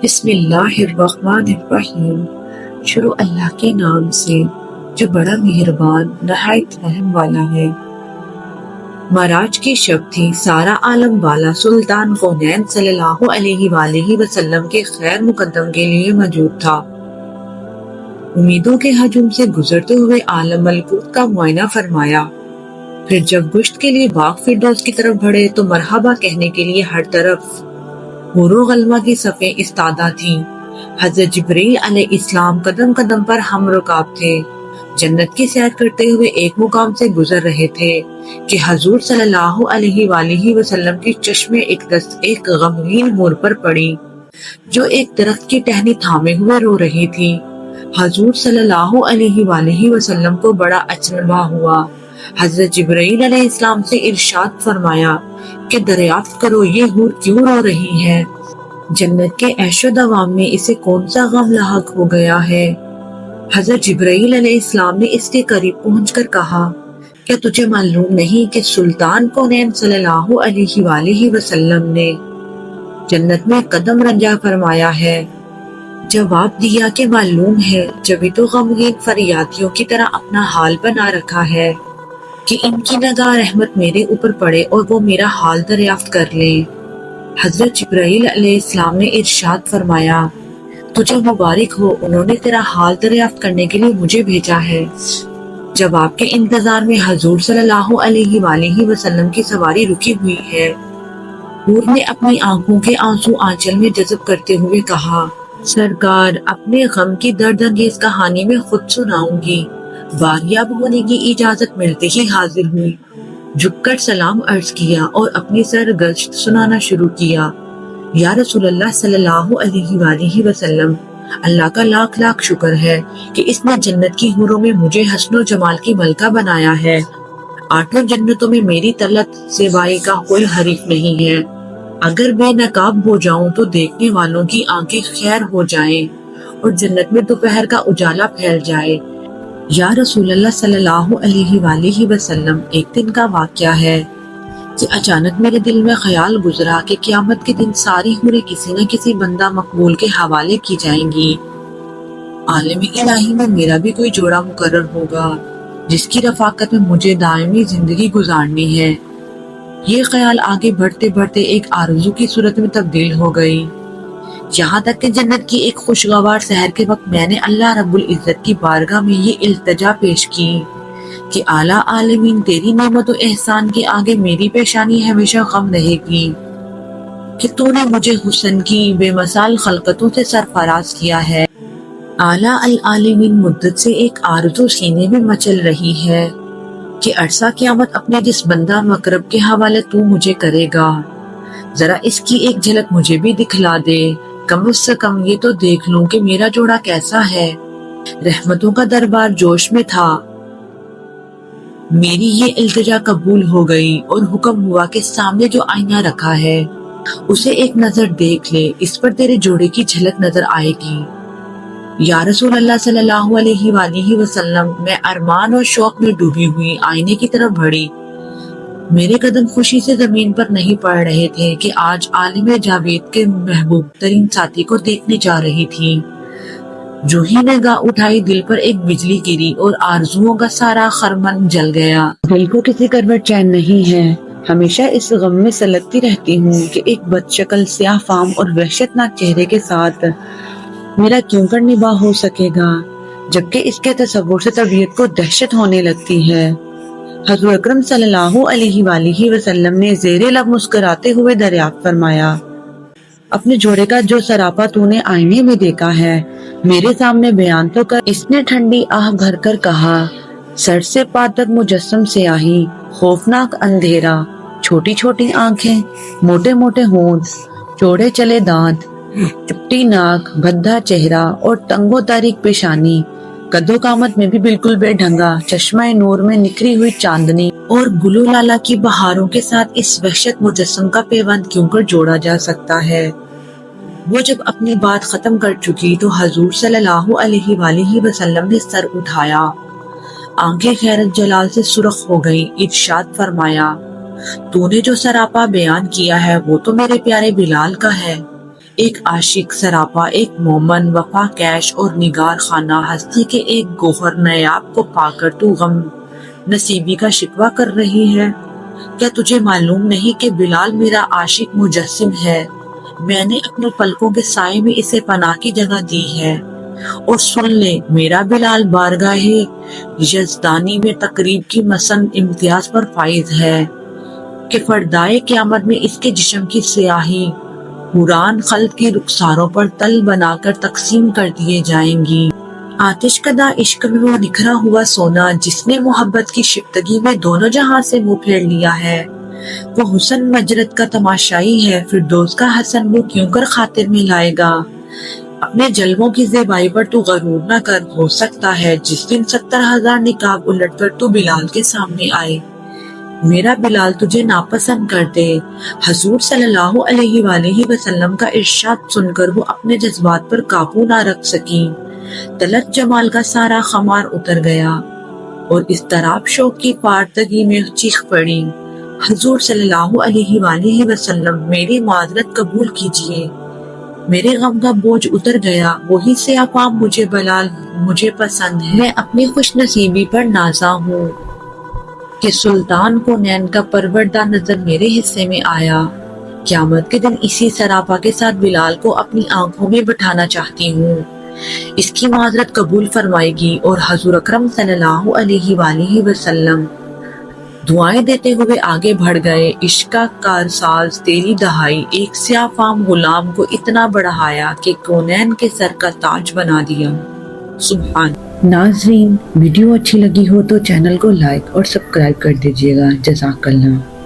بسم اللہ الرحمن الرحیم۔ شروع اللہ کے نام سے جو بڑا مہربان نہایت رحم والا ہے۔ معراج کی شب تھی، سارا عالم والا سلطان کونین صلی اللہ علیہ وآلہ وسلم کے خیر مقدم کے لیے موجود تھا۔ امیدوں کے ہجوم سے گزرتے ہوئے عالم ملکوت کا معائنہ فرمایا، پھر جب گشت کے لیے باغ فردوس کی طرف بڑھے تو مرحبا کہنے کے لیے ہر طرف حور و غلمہ کی صفیں استادہ تھیں۔ حضرت جبرائیل علیہ السلام قدم قدم پر ہم رکاب تھے، جنت کی سیر کرتے ہوئے ایک مقام سے گزر رہے تھے کہ حضور صلی اللہ علیہ وآلہ وسلم کی چشمے ایک دست ایک غمگین حور پر پڑی جو ایک درخت کی ٹہنی تھامے ہوئے رو رہی تھی۔ حضور صلی اللہ علیہ وآلہ وسلم کو بڑا اچنبھا ہوا۔ حضرت جبرائیل علیہ السلام سے ارشاد فرمایا کہ دریافت کرو یہ حور کیوں رو رہی ہے؟ جنت کے عیش و دوام میں اسے کون سا غم لاحق ہو گیا ہے؟ حضرت جبرائیل علیہ السلام نے اس کے قریب پہنچ کر کہا، کیا تجھے معلوم نہیں کہ سلطان کونین صلی اللہ علیہ وآلہ وسلم نے جنت میں قدم رنجا فرمایا ہے؟ جواب دیا کہ معلوم ہے، جبھی تو غمگین فریادیوں کی طرح اپنا حال بنا رکھا ہے کہ ان کی نگاہ رحمت میرے اوپر پڑے اور وہ میرا حال دریافت کر لیں۔ حضرت جبرائیل علیہ السلام نے ارشاد فرمایا، تجھے مبارک ہو، انہوں نے تیرا حال دریافت کرنے کے لیے مجھے بھیجا ہے۔ جواب کے انتظار میں حضور صلی اللہ علیہ وآلہ وسلم کی سواری رکی ہوئی ہے۔ حور نے اپنی آنکھوں کے آنسو آنچل میں جذب کرتے ہوئے کہا، سرکار، اپنے غم کی درد انگیز کہانی میں خود سناؤں گی۔ باریاب ہونے کی اجازت ملتے ہی حاضر ہوئی، جھک کر سلام عرض کیا اور اپنی سرگزشت سنانا شروع کیا۔ یا رسول اللہ صلی اللہ علیہ وآلہ وسلم، اللہ کا لاکھ لاکھ شکر ہے کہ اس نے جنت کی حوروں میں مجھے حسن و جمال کی ملکہ بنایا ہے۔ آٹھوں جنتوں میں میری طلعت سوائی کا کوئی حریف نہیں ہے۔ اگر بے نقاب ہو جاؤں تو دیکھنے والوں کی آنکھیں خیر ہو جائیں اور جنت میں دوپہر کا اجالا پھیل جائے۔ یا رسول اللہ صلی اللہ علیہ وآلہ وسلم، ایک دن کا واقعہ ہے کہ اچانک میرے دل میں خیال گزرا کہ قیامت کے دن ساری حوریں کسی نہ کسی بندہ مقبول کے حوالے کی جائیں گی۔ عالم الہی میں میرا بھی کوئی جوڑا مقرر ہوگا جس کی رفاقت میں مجھے دائمی زندگی گزارنی ہے۔ یہ خیال آگے بڑھتے بڑھتے ایک آرزو کی صورت میں تبدیل ہو گئی، یہاں تک کہ جنت کی ایک خوشگوار سحر کے وقت میں نے اللہ رب العزت کی بارگاہ میں یہ التجا پیش کی کہ اعلیٰ عالمین، تیری نعمت و احسان کے آگے میری پیشانی ہمیشہ خم رہے گی کہ تو نے مجھے حسن کی بے مثال خلقتوں سے سرفراز کیا ہے۔ اعلیٰ العالمین، مدت سے ایک آرزو سینے میں مچل رہی ہے کہ عرصہ قیامت اپنے جس بندہ مقرب کے حوالے تو مجھے کرے گا، ذرا اس کی ایک جھلک مجھے بھی دکھلا دے، کم از کم یہ تو دیکھ لوں کہ میرا جوڑا کیسا ہے۔ رحمتوں کا دربار جوش میں تھا۔ میری یہ التجا قبول ہو گئی اور حکم ہوا کہ سامنے جو آئینہ رکھا ہے اسے ایک نظر دیکھ لے، اس پر تیرے جوڑے کی جھلک نظر آئے گی۔ یا رسول اللہ صلی اللہ علیہ وآلہ وسلم، میں ارمان اور شوق میں ڈوبی ہوئی آئینے کی طرف بڑھی۔ میرے قدم خوشی سے زمین پر نہیں پڑ رہے تھے کہ آج عالم جاوید کے محبوب ترین ساتھی کو دیکھنے جا رہی تھی۔ جو ہی نگاہ اٹھائی، دل پر ایک بجلی گری اور آرزوؤں کا سارا خرمن جل گیا۔ دل کو کسی کروٹ چین نہیں ہے، ہمیشہ اس غم میں سلگتی رہتی ہوں کہ ایک بد شکل سیاہ فام اور وحشت ناک چہرے کے ساتھ میرا کیوں کر نباہ ہو سکے گا، جبکہ اس کے تصور سے طبیعت کو دہشت ہونے لگتی ہے۔ حضور اکرم صلی اللہ علیہ وآلہ وسلم نے زیر لب مسکراتے ہوئے دریافت فرمایا، اپنے جوڑے کا جو سراپا تو نے آئینے میں دیکھا ہے میرے سامنے بیان تو کر۔ اس نے ٹھنڈی آہ بھر کر کہا، سر سے پا تک مجسم سیاہی، خوفناک اندھیرا، چھوٹی چھوٹی آنکھیں، موٹے موٹے ہونٹ، چوڑے چلے دانت، چپٹی ناک، بھدھا چہرہ اور تنگ و تاریک پیشانی، قد و قامت میں بھی بالکل بے ڈھنگا، چشمہ نور میں نکھری ہوئی چاندنی اور گلو لالا کی بہاروں کے ساتھ اس وحشت مجسم کا پیوند کیوں کر جوڑا جا سکتا ہے؟ وہ جب اپنی بات ختم کر چکی تو حضور صلی اللہ علیہ وآلہ وسلم نے سر اٹھایا، آنکھیں خیرت جلال سے سرخ ہو گئی، ارشاد فرمایا، تو نے جو سراپا بیان کیا ہے وہ تو میرے پیارے بلال کا ہے، ایک عاشق سراپا، ایک مومن وفا کیش اور نگار خانہ ہستی کے ایک گوہر نیاب کو پا کر تو غم نصیبی کا شکوہ کر رہی ہے۔ کیا تجھے معلوم نہیں کہ بلال میرا عاشق مجسم ہے؟ میں نے اپنے پلکوں کے سائے میں اسے پناہ کی جگہ دی ہے۔ اور سن لے، میرا بلال بارگاہ یزدانی میں تقریب کی مسن امتیاز پر فائز ہے کہ فردائے قیامت میں اس کے جسم کی سیاہی حوران خلق کی رخساروں پر تل بنا کر تقسیم کر دیے جائیں گی۔ آتش کدہ عشق میں وہ نکھرا ہوا سونا جس نے محبت کی شفتگی میں دونوں جہاں سے منہ پھیر لیا ہے، وہ حسن مجرد کا تماشائی ہے، فردوس کا حسن وہ کیوں کر خاطر میں لائے گا؟ اپنے جلووں کی زیبائی پر تو غرور نہ کر، ہو سکتا ہے جس دن 70,000 نقاب الٹ کر تو بلال کے سامنے آئے، میرا بلال تجھے ناپسند کر دے۔ حضور صلی اللہ علیہ وآلہ وسلم کا ارشاد سن کر وہ اپنے جذبات پر قابو نہ رکھ سکی، طلعت جمال کا سارا خمار اتر گیا اور اضطراب شوق کی پاردگی میں چیخ پڑی، حضور صلی اللہ علیہ وآلہ وسلم میری معذرت قبول کیجئے، میرے غم کا بوجھ اتر گیا، وہی سیاہ فام مجھے بلال مجھے پسند ہے، میں اپنی خوش نصیبی پر نازا ہوں کہ سلطان کو نین کا پروردہ نظر میرے حصے میں آیا۔ قیامت کے دن اسی سراپا کے ساتھ بلال کو اپنی آنکھوں میں بٹھانا چاہتی ہوں، اس کی معذرت قبول فرمائے گی۔ اور حضور اکرم صلی اللہ علیہ وآلہ وسلم دعائیں دیتے ہوئے آگے بڑھ گئے، عشق کا کارساز تیری دہائی، ایک سیاہ فام غلام کو اتنا بڑھایا کہ کونین کے سر کا تاج بنا دیا۔ سبحان۔ ناظرین، ویڈیو اچھی لگی ہو تو چینل کو لائک اور سبسکرائب کر دیجیے گا۔ جزاک اللہ۔